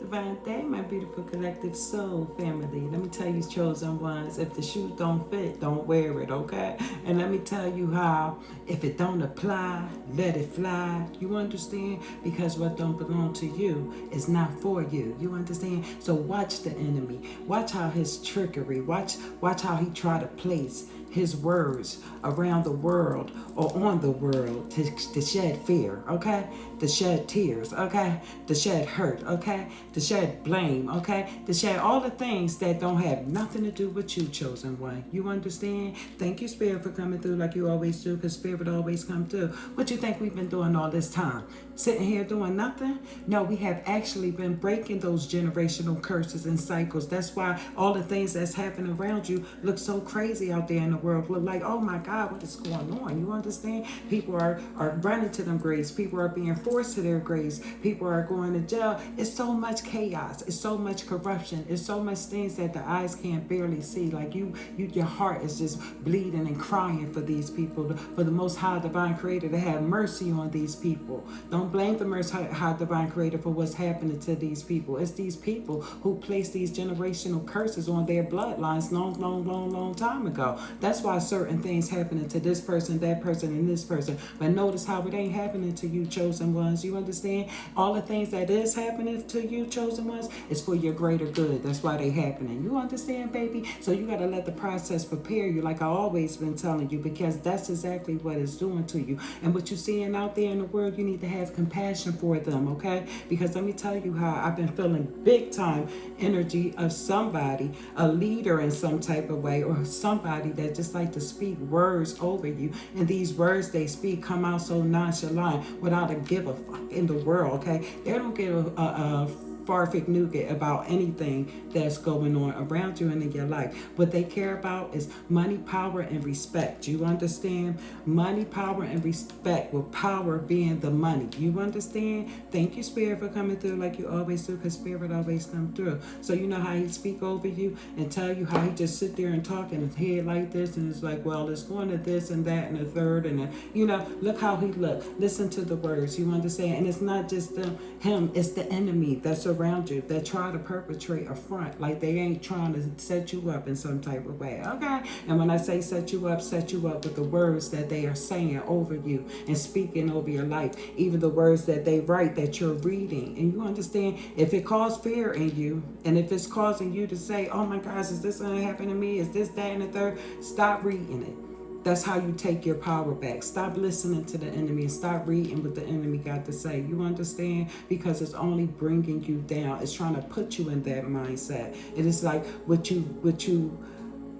Divine day, my beautiful collective soul family. Let me tell you, chosen ones, if the shoe don't fit, don't wear it, okay? And let me tell you how, if it don't apply, let it fly. You understand? Because what don't belong to you is not for you. You understand? So watch the enemy. Watch how his trickery. Watch how he try to place his words around the world or on the world to shed fear, okay? To shed tears, okay? To shed hurt, okay? To shed blame, okay? To shed all the things that don't have nothing to do with you, chosen one. You understand? Thank you, Spirit, for coming through like you always do, because Spirit always come through. What you think we've been doing all this time? Sitting here doing nothing? No, we have actually been breaking those generational curses and cycles. That's why all the things that's happening around you look so crazy out there in the world. Look like, oh my God, what is going on? You understand? People are running to them graves. People are being forced to their graves. People are going to jail. It's so much chaos. It's so much corruption. It's so much things that the eyes can't barely see. Like your heart is just bleeding and crying for these people, for the Most High Divine Creator to have mercy on these people. Don't blame the Most High Divine Creator for what's happening to these people. It's these people who place these generational curses on their bloodlines long time ago. That's why certain things happening to this person, that person, and this person. But notice how it ain't happening to you, chosen ones. You understand? All the things that is happening to you, chosen ones, is for your greater good. That's why they happening. You understand, baby? So you got to let the process prepare you, like I always been telling you, because that's exactly what it's doing to you. And what you're seeing out there in the world, you need to have compassion for them, okay? Because let me tell you how I've been feeling big time energy of somebody, a leader in some type of way, or somebody that just like to speak words over you. And these words they speak come out so nonchalant without a give a fuck in the world, okay? They don't give a farfig nougat about anything that's going on around you and in your life. What they care about is money, power, and respect. You understand? Money, power, and respect, with power being the money. You understand? Thank you, Spirit, for coming through like you always do, because Spirit always come through. So you know how he speak over you and tell you how he just sit there and talk in his head like this, and it's like, well, it's going to this and that and the third, and look how he look. Listen to the words. You understand? And it's not just him, it's the enemy that's around you that try to perpetrate a front, like they ain't trying to set you up in some type of way, okay? And when I say set you up with the words that they are saying over you and speaking over your life, even the words that they write that you're reading. And you understand, if it causes fear in you, and if it's causing you to say, oh my gosh, is this going to happen to me? Is this, that, and the third? Stop reading it. That's how you take your power back. Stop listening to the enemy and stop reading what the enemy got to say. You understand? Because it's only bringing you down. It's trying to put you in that mindset. It is like what you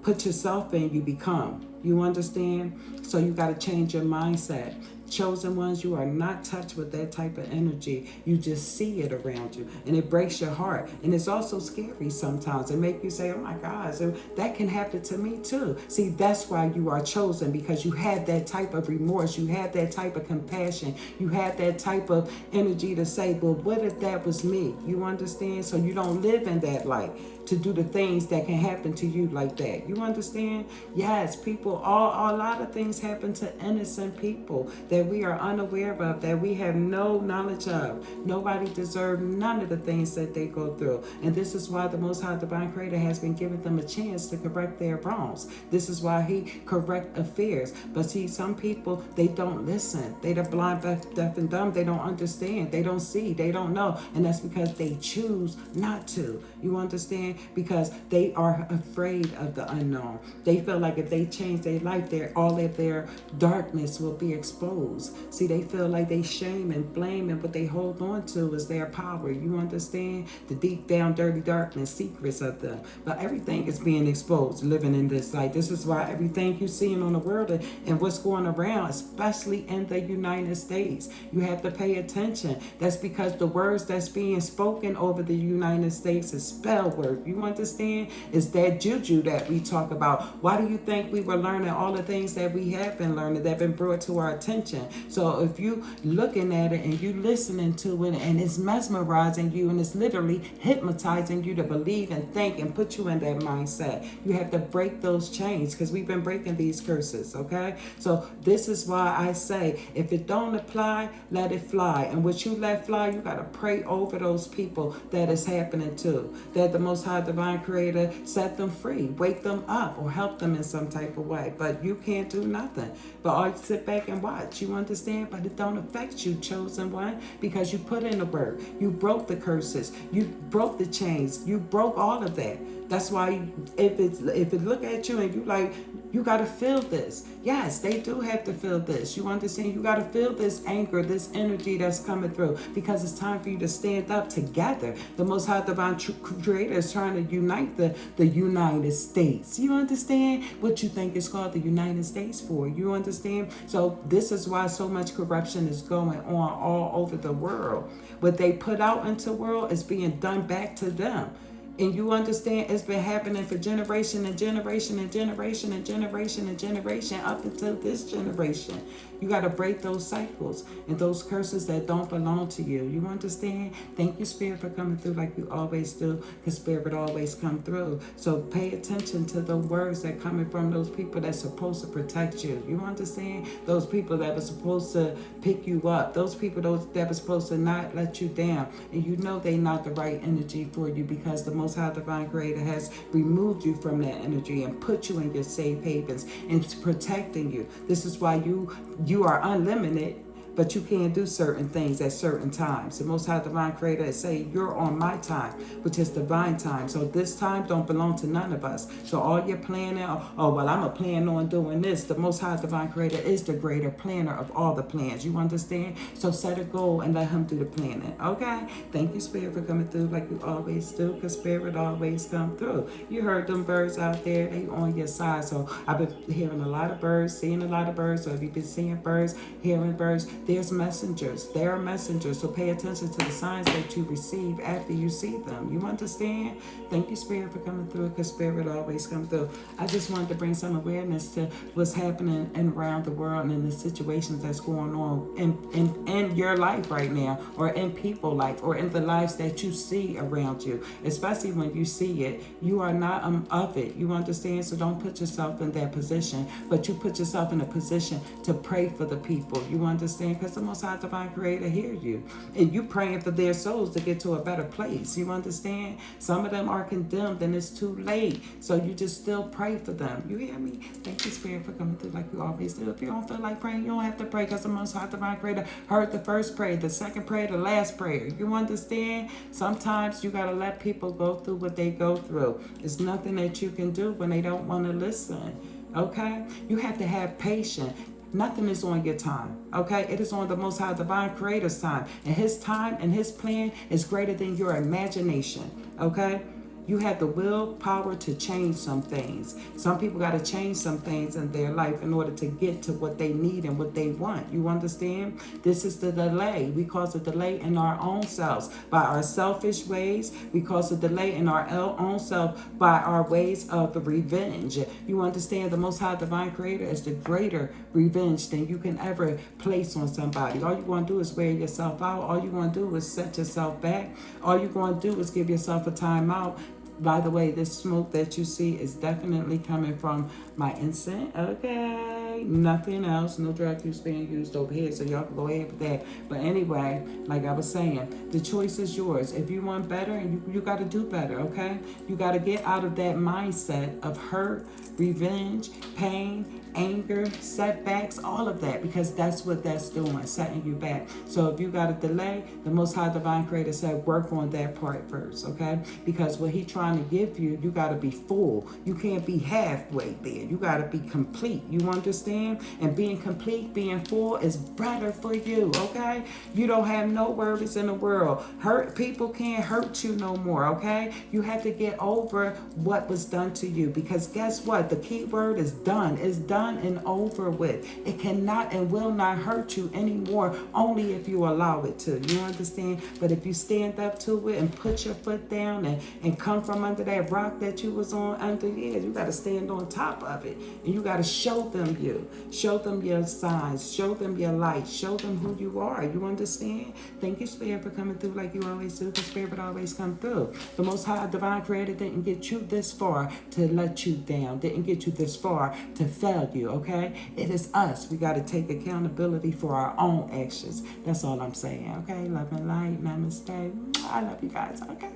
put yourself in, you become. You understand? So you got to change your mindset. Chosen ones, you are not touched with that type of energy. You just see it around you, and it breaks your heart. And it's also scary sometimes. It makes you say, oh my God, so that can happen to me too. See, that's why you are chosen, because you had that type of remorse. You had that type of compassion. You had that type of energy to say, well, what if that was me? You understand? So you don't live in that light to do the things that can happen to you like that. You understand? Yes, people, a lot of things happen to innocent people that we are unaware of, that we have no knowledge of. Nobody deserves none of the things that they go through. And this is why the Most High Divine Creator has been giving them a chance to correct their wrongs. This is why he correct affairs. But see, some people, they don't listen. They're blind, deaf, and dumb. They don't understand. They don't see. They don't know. And that's because they choose not to. You understand? Because they are afraid of the unknown. They feel like if they change their life, all of their darkness will be exposed. See, they feel like they shame and blame, and what they hold on to is their power. You understand? The deep down dirty darkness, secrets of them. But everything is being exposed, living in this light. This is why everything you're seeing on the world and what's going around, especially in the United States, you have to pay attention. That's because the words that's being spoken over the United States is spell words. You understand? It's that juju that we talk about. Why do you think we were learning all the things that we have been learning, that have been brought to our attention? vibration. So if you looking at it and you listening to it and it's mesmerizing you and it's literally hypnotizing you to believe and think and put you in that mindset, you have to break those chains, because we've been breaking these curses, okay? So this is why I say, if it don't apply, let it fly. And what you let fly, you got to pray over those people that is happening to, that the Most High Divine Creator set them free, wake them up, or help them in some type of way. But you can't do nothing but all sit back and watch. You understand? But it don't affect you, chosen one, because you put in the work. You broke the curses. You broke the chains. You broke all of that. That's why if it look at you and you like, you got to feel this. Yes, they do have to feel this. You understand? You got to feel this anger, this energy that's coming through, because it's time for you to stand up together. The Most High Divine Creator is trying to unite the United States. You understand what you think it's called the United States for? You understand? So this is why so much corruption is going on all over the world. What they put out into the world is being done back to them. And you understand, it's been happening for generation and generation and generation and generation and generation up until this generation. You got to break those cycles and those curses that don't belong to you. You understand? Thank you, Spirit, for coming through like you always do, because Spirit always come through. So pay attention to the words that coming from those people that's supposed to protect you. You understand? Those people that were supposed to pick you up. Those people that were supposed to not let you down. And you know they not the right energy for you, because the Most High Divine Creator has removed you from that energy and put you in your safe havens and it's protecting you. This is why you are unlimited, but you can't do certain things at certain times. The Most High Divine Creator is saying, you're on my time, which is divine time. So this time don't belong to none of us. So all you're planning, oh, well, I'm a plan on doing this. The Most High Divine Creator is the greater planner of all the plans. You understand? So set a goal and let him do the planning. Okay? Thank you, Spirit, for coming through like you always do, because Spirit always come through. You heard them birds out there. They on your side. So I've been hearing a lot of birds, seeing a lot of birds. So if you've been seeing birds, hearing birds, there's messengers. There are messengers. So pay attention to the signs that you receive after you see them. You understand? Thank you, Spirit, for coming through, because Spirit always comes through. I just wanted to bring some awareness to what's happening around the world and the situations that's going on in your life right now, or in people's life, or in the lives that you see around you. Especially when you see it, you are not of it. You understand? So don't put yourself in that position, but you put yourself in a position to pray for the people. You understand? Because the Most High Divine Creator hear you, and you praying for their souls to get to a better place. You understand? Some of them are condemned and it's too late, so you just still pray for them. You hear me? Thank you, Spirit, for coming through like you always do. If you don't feel like praying, you don't have to pray, because the Most High Divine Creator heard the first prayer, the second prayer, the last prayer. You understand? Sometimes you got to let people go through what they go through. It's nothing that you can do when they don't want to listen. Okay? You have to have patience. Nothing is on your time, okay? It is on the Most High Divine Creator's time. And his time and his plan is greater than your imagination, okay? You have the willpower to change some things. Some people got to change some things in their life in order to get to what they need and what they want. You understand? This is the delay. We cause a delay in our own selves by our selfish ways. We cause a delay in our own self by our ways of the revenge. You understand? The Most High Divine Creator is the greater revenge than you can ever place on somebody. All you want to do is wear yourself out. All you want to do is set yourself back. All you want to do is give yourself a time out. By the way, this smoke that you see is definitely coming from my incense, okay? Nothing else, no drug use being used over here, so y'all can go ahead with that. But anyway, like I was saying, the choice is yours. If you want better, and you got to do better, okay? You got to get out of that mindset of hurt, revenge, pain, anger, setbacks, all of that, because that's what that's doing, setting you back. So if you got a delay, the Most High Divine Creator said work on that part first, okay? Because what he trying to give you, you got to be full. You can't be halfway there. You got to be complete. You understand? And being complete, being full is better for you, okay? You don't have no worries in the world. Hurt people can't hurt you no more, okay? You have to get over what was done to you, because guess what? The key word is done. It's done and over with. It cannot and will not hurt you anymore, only if you allow it to. You understand? But if you stand up to it and put your foot down and come from under that rock that you was on under, yeah, you got to stand on top of it, and you got to show them you. you. Show them your signs. Show them your light. Show them who you are. You understand? Thank you, Spirit, for coming through like you always do, because Spirit always come through. The Most High Divine Creator didn't get you this far to let you down, didn't get you this far to fail you, okay? It is us. We got to take accountability for our own actions. That's all I'm saying, okay? Love and light. Namaste. I love you guys, okay?